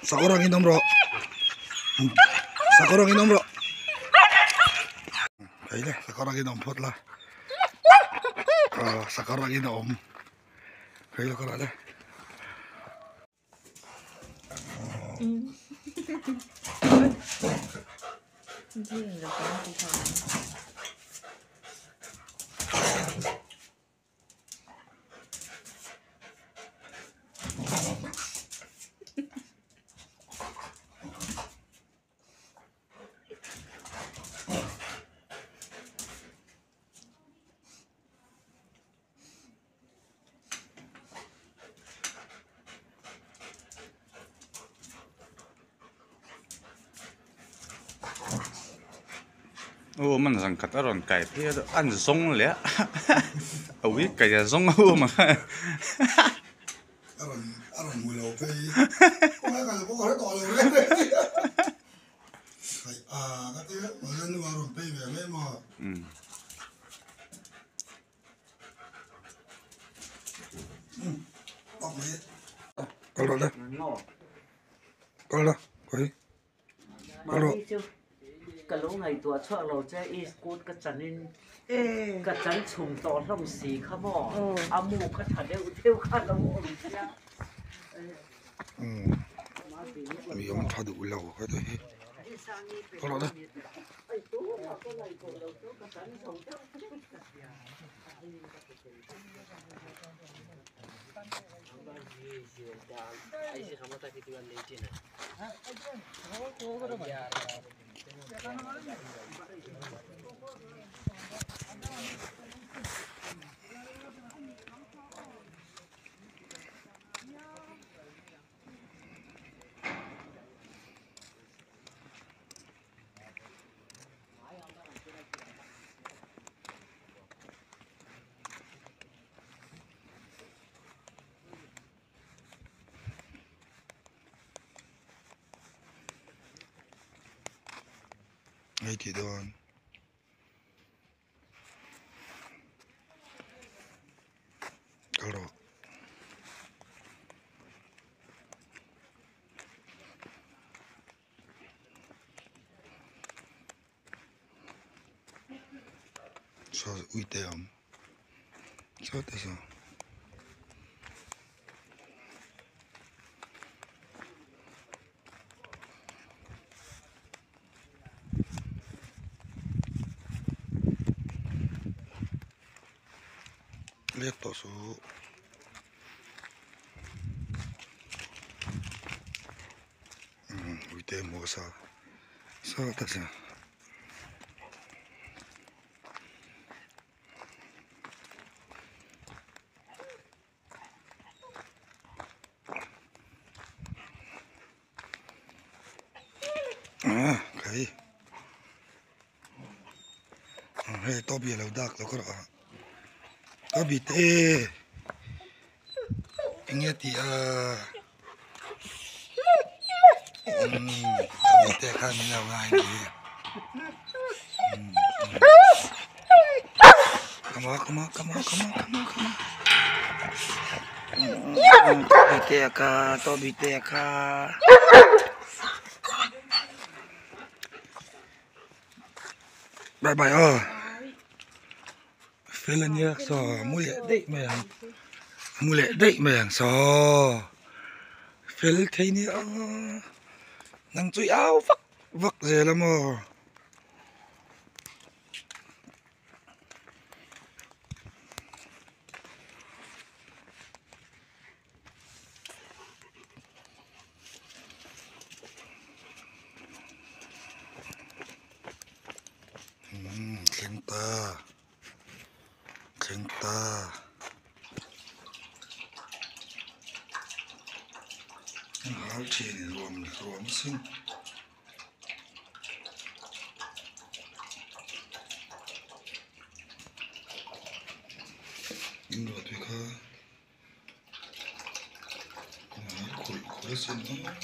Seorang ini nomor. Seorang ini nomor. Kayaknya sekarang ini ompot lah. Sekarang ini om. Kayaknya kalau ada. mình rằng cắt ở đòn cày thì ăn sống lẽ, ở với cày là sống mà. Aron mùi lẩu cây. Không phải là có cái tỏi lẩu đấy. Cái thứ mà lên nuôi aron cây về mấy mà. Bóc mấy. Câu đó đây. Câu đó. Quấy. Câu đó. cái lỗ này tua cho lỗ chơi is cút cái chân in cái chân trùng to lông xì khá mỏ amu cái thằng đều khá lông Vì ông thà đủ lâu cái đấy. Câu đó đây. Ngay thì đoan câu đó sao uy tem sao thế sao lihat toh su uite mo sa ta sa cái hay to bia lâu đặc đâu có rõ có bị tê nghe thì bị tê khăn nhau ngay đi come on to bị tê ka bye bye Feeling như so mulai dậy mày so feel thấy ni nang chui áo vắc gì lắm mà khen ta áo trên rùm xinh nhưng mà tôi khá khổ xinh lắm